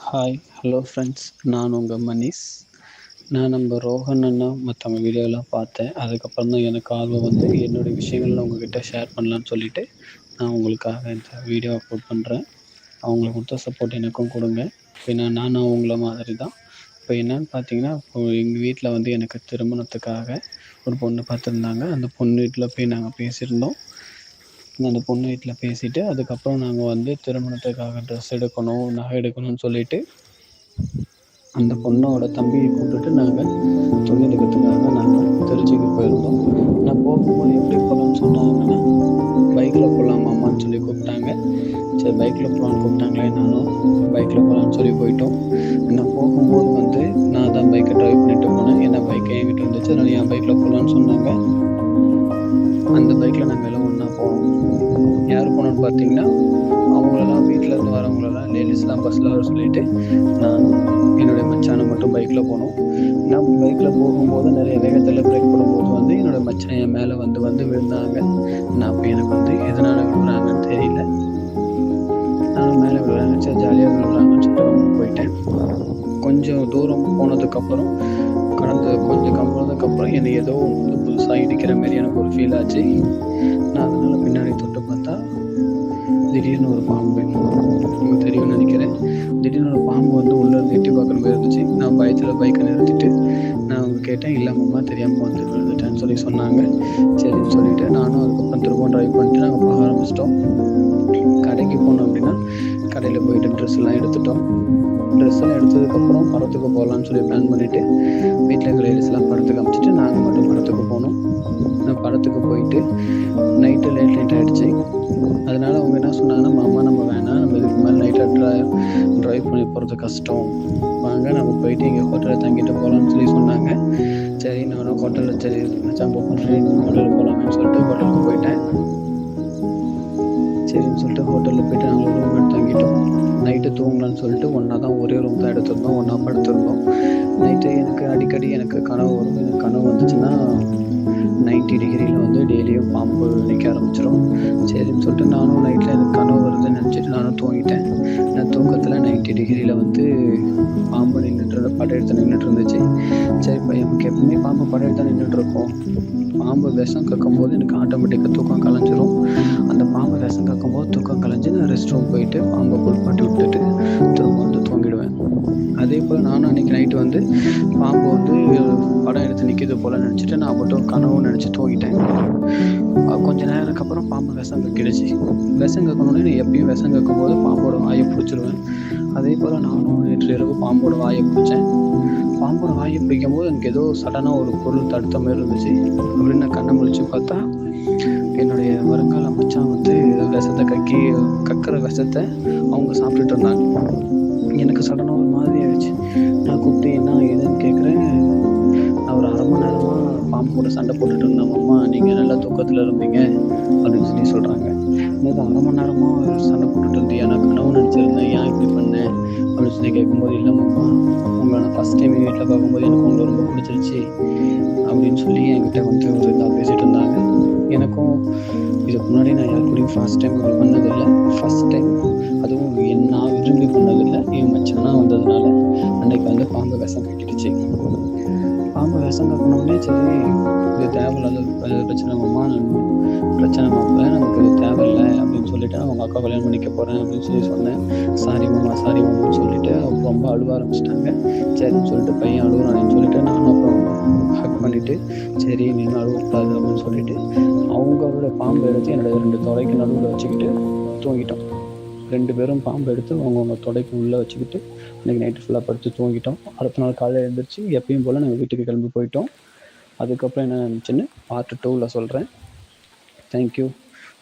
Hi hello friends, நான் உங்கள் மனிஷ். நான் நம்ம ரோஹன் அண்ணா மற்றவங்க வீடியோலாம் பார்த்தேன். அதுக்கப்புறம் தான் எனக்கு ஆர்வம் வந்து என்னுடைய விஷயங்கள் உங்ககிட்ட ஷேர் பண்ணலான்னு சொல்லிவிட்டு நான் உங்களுக்காக இந்த வீடியோ அப்லோட் பண்ணுறேன். அவங்களுக்கு கொடுத்த சப்போர்ட் எனக்கும் கொடுங்க. ஏன்னா நானும் அவங்கள மாதிரி தான். இப்போ என்னென்னு பார்த்தீங்கன்னா, இப்போது எங்கள் வீட்டில் வந்து எனக்கு திருமணத்துக்காக ஒரு பொண்ணு பார்த்துருந்தாங்க. அந்த பொண்ணு வீட்டில் போய் நாங்கள் பேசியிருந்தோம். அந்த பொண்ணு வீட்டில் பேசிவிட்டு அதுக்கப்புறம் நாங்கள் வந்து திருமணத்துக்காக ட்ரெஸ் எடுக்கணும், நகை எடுக்கணும்னு சொல்லிவிட்டு அந்த பொண்ணோட தம்பியை கூப்பிட்டுட்டு நாங்கள் துணி எடுக்கிறதுக்காக நாங்கள் திருச்சிக்கு போயிருந்தோம். நான் போகும்போது எப்படி போகலான்னு சொன்னாங்கன்னா, பைக்கில் போகலாமாம்மான்னு சொல்லி கூப்பிட்டாங்க. சரி பைக்கில் போகலான்னு கூப்பிட்டாங்களே, நானும் பைக்கில் போகலான்னு சொல்லி போயிட்டோம். நான் போகும்போது வந்து நான் தான் பைக்கை ட்ரைவ் பண்ணிட்டு போனேன். ஏன்னா பைக்கை என்கிட்ட இருந்துச்சு, அதனால் என் பைக்கில் போகலான்னு சொன்னாங்க. அந்த பைக்கில் நாங்கள் எல்லாம் ஒன்றா போனோம். யார் போனோன்னு பார்த்தீங்கன்னா, அவங்களெல்லாம் வீட்டிலேருந்து வரவங்களெல்லாம் லேடிஸ்லாம் பஸ்ஸில் வர சொல்லிவிட்டு நானும் என்னுடைய மச்சானை மட்டும் பைக்கில் போனோம். நான் பைக்கில் போகும்போது நிறைய வேகத்தில் பிரேக் போடும்போது வந்து என்னோடய மச்சான் என் மேலே வந்து விழுந்தாங்க. நான் அப்போ எனக்கு வந்து எதனால் விழுறாங்கன்னு தெரியல. நானும் மேலே விழுறாங்க, சரி ஜாலியாக விழுறாங்கன்னு சொல்லிட்டு போயிட்டேன். கொஞ்சம் தூரம் போனதுக்கப்புறம் போனதுக்கப்புறம் என்னை ஏதோ வந்து புதுசாக இடிக்கிற மாரி எனக்கு ஒரு ஃபீல் ஆச்சு. நான் அதனால் பின்னாடி தொட்டு பார்த்தா திடீர்னு ஒரு பாம்பு, உங்களுக்கு தெரியும்னு நினைக்கிறேன். திடீர்னு ஒரு பாம்பு வந்து உள்ளேருந்து எட்டி பார்க்குற மாதிரி இருந்துச்சு. நான் பயத்தில் பைக்கை நிறுத்திட்டு நான் அவங்க கேட்டேன், இல்லை அம்மா தெரியாமல் வந்து விழுந்துட்டேன்னு சொல்லி சொன்னாங்க. சரின்னு சொல்லிவிட்டு நானும் அதுக்கப்புறம் திரும்ப ட்ரைவ் பண்ணிட்டு நாங்கள் போக ஆரம்பிச்சிட்டோம். கடைக்கு போனோம் அப்படின்னா கடையில் போயிட்டு ட்ரெஸ்ஸெல்லாம் எடுத்துட்டோம். ட்ரெஸ்ஸெல்லாம் எடுத்ததுக்கப்புறம் படத்துக்கு போகலான்னு சொல்லி பிளான் பண்ணிவிட்டு வீட்டில் லேடிஸ்லாம் படத்துக்கு அனுப்பிச்சிட்டு நாங்கள் மட்டும் படத்துக்கு போனோம். நான் படத்துக்கு போயிட்டு நைட்டு லேட் ஆகிடுச்சு. அதனால் அவங்க என்ன சொன்னாங்கன்னா, மாமா நம்ம வேணாம், நம்ம இதுக்கு மேலே நைட்டாக ட்ரைவ் பண்ணி போகிறது கஷ்டம், வாங்க நம்ம போயிட்டு இங்கே ஹோட்டலில் தங்கிட்டு போகலான்னு சொல்லி சொன்னாங்க. சரி நானும் ஹோட்டலில் சரி மச்சான் போகிறேன், ஹோட்டலுக்கு போகலாமேன்னு சொல்லிட்டு ஹோட்டலுக்கு போயிட்டேன். சரின்னு சொல்லிட்டு ஹோட்டலில் போய்ட்டு நாங்கள் ரூம் எடுத்து தங்கிட்டோம். நைட்டு தூங்கலான்னு சொல்லிட்டு ஒன்றா தான் ஒரே ரூம் தான் எடுத்திருந்தோம், ஒன்றா படுத்திருந்தோம். நைட்டு எனக்கு அடிக்கடி கனவு வரும். எனக்கு கனவு வந்துச்சுன்னா 90 டிகிரியில் வந்து டெய்லியும் பாம்பு நிற்க ஆரம்பிச்சிடும். சரின்னு சொல்லிட்டு நானும் நைட்டில் எனக்கு கனவு வருதுன்னு நினச்சிட்டு நானும் தூங்கிட்டேன். நான் தூக்கத்தில் 90 டிகிரியில் வந்து பாம்பு படம் எடுத்து நின்றுட்டு இருந்துச்சு. சரி இப்போ எனக்கு எப்பவுமே பாம்பு படம் எடுத்து நின்றுட்டுருக்கோம். பாம்பு விஷம் கக்கும்போது எனக்கு ஆட்டோமேட்டிக்காக தூக்கம் கலைஞ்சிரும். அந்த பாம்பு விஷம் கக்கும்போது தூக்கம் கலைஞ்சி நான் ரெஸ்ட் ரூம் போயிட்டு பாம்பை குளிப்பாட்டி விட்டுட்டு திரும்ப வந்து தூங்கிடுவேன். அதே போல் நானும் அன்றைக்கி நைட்டு வந்து பாம்பு வந்து படம் எடுத்து நிற்கிது போல் நினச்சிட்டு நான் மட்டும் கனவு நினச்சி தூங்கிட்டேன். கொஞ்ச நேரத்துக்கு அப்புறம் பாம்பு விஷம் கக்கிடுச்சு. விஷம் கக்கணுன்னே நான் எப்பயும் விஷம் கக்கும்போது பாம்போட வாயை பிடிச்சிருவேன். அதே போல் நானும் நேற்று இரவு பாம்போட வாயை பிடிச்சேன். பாம்போட வாயை பிடிக்கும் போது எனக்கு ஏதோ சடனாக ஒரு பொருள் தடுத்த மாதிரி இருந்துச்சு. அப்படின்னு நான் கண்ணை முழிச்சு பார்த்தா என்னுடைய வருங்கால மச்சான் வந்து விஷத்தை கக்கிற விஷத்தை அவங்க சாப்பிட்டுட்டு இருந்தாங்க. எனக்கு சடனாக ஒரு மாதிரி ஆயிடுச்சு. நான் கூப்பிட்டு என்ன ஏதுன்னு கேட்குறேன். நான் ஒரு 1/2 மணி நேரமாக பாம்பு கூட சண்டை போட்டுட்டு இருந்தேன் அம்மா, நீங்கள் நல்லா தூக்கத்தில் இருந்தீங்க அப்படின்னு சொல்கிறாங்க. எனக்கு 1/2 மணி நேரமாக சண்டை போட்டுட்டு இருந்தேன், நான் கனவு நினச்சிருந்தேன், ஏன் இப்படி பண்ணேன் அப்படின்னு சொல்லி கேட்கும்போது, இல்லைம்மா உங்களை நான் ஃபஸ்ட் டைம் வீட்டில் பார்க்கும்போது எனக்கு உங்களை ரொம்ப பிடிச்சிருச்சு அப்படின்னு சொல்லி என்கிட்ட வந்து ஒரு இதாக பேசிகிட்டு இருந்தாங்க. எனக்கும் இதுக்கு முன்னாடி நான் யார் கூடயும் ஃபர்ஸ்ட் டைம் அப்படி பண்ணதில்லை. ஃபஸ்ட் டைம் அதுவும் நான் விரும்பி பண்ணதில்லை. என் மச்சானா வந்ததுனால அன்றைக்கி வந்து பாம்பு விஷம் கட்டிடுச்சு. பாம்பு விஷம் கட்டினோடனே சரி இது தேவையில்லாத பிரச்சனை மாப்பிள்ள, நமக்கு இது தேவையில்லை அப்படின்னு சொல்லிவிட்டு அவங்க அக்கா கல்யாணம் பண்ணிக்க போகிறேன் அப்படின்னு சொல்லி சொன்னேன். சாரி மாமான்னு சொல்லிவிட்டு அவங்க ரொம்ப அழுவ ஆரம்பிச்சிட்டாங்க. சரின்னு சொல்லிட்டு பையன் அழுகுறானேன்னு சொல்லிவிட்டு நானும் அப்புறம் ஹக் பண்ணிவிட்டு சரி நீங்களும் அழுவக்கூடாது அப்படின்னு சொல்லிவிட்டு அவங்களோட பாம்பு எடுத்து என்னோட 2 தொடைக்கு நடுவில் வச்சுக்கிட்டு தூங்கிட்டோம். 2 பேரும் பாம்பு எடுத்து அவங்கவுங்க தொடைக்கு உள்ளே வச்சுக்கிட்டு அன்றைக்கி நைட்டு ஃபுல்லாக படுத்து தூங்கிட்டோம். அடுத்த நாள் காலையில் எழுந்திரிச்சு எப்பயும் போல் நாங்கள் வீட்டுக்கு கிளம்பி போயிட்டோம். அதுக்கப்புறம் என்ன நடந்துச்சுன்னு பார்ட் 2ல் சொல்கிறேன். தேங்க்யூ.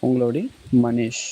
உங்களுடைய மனிஷ்.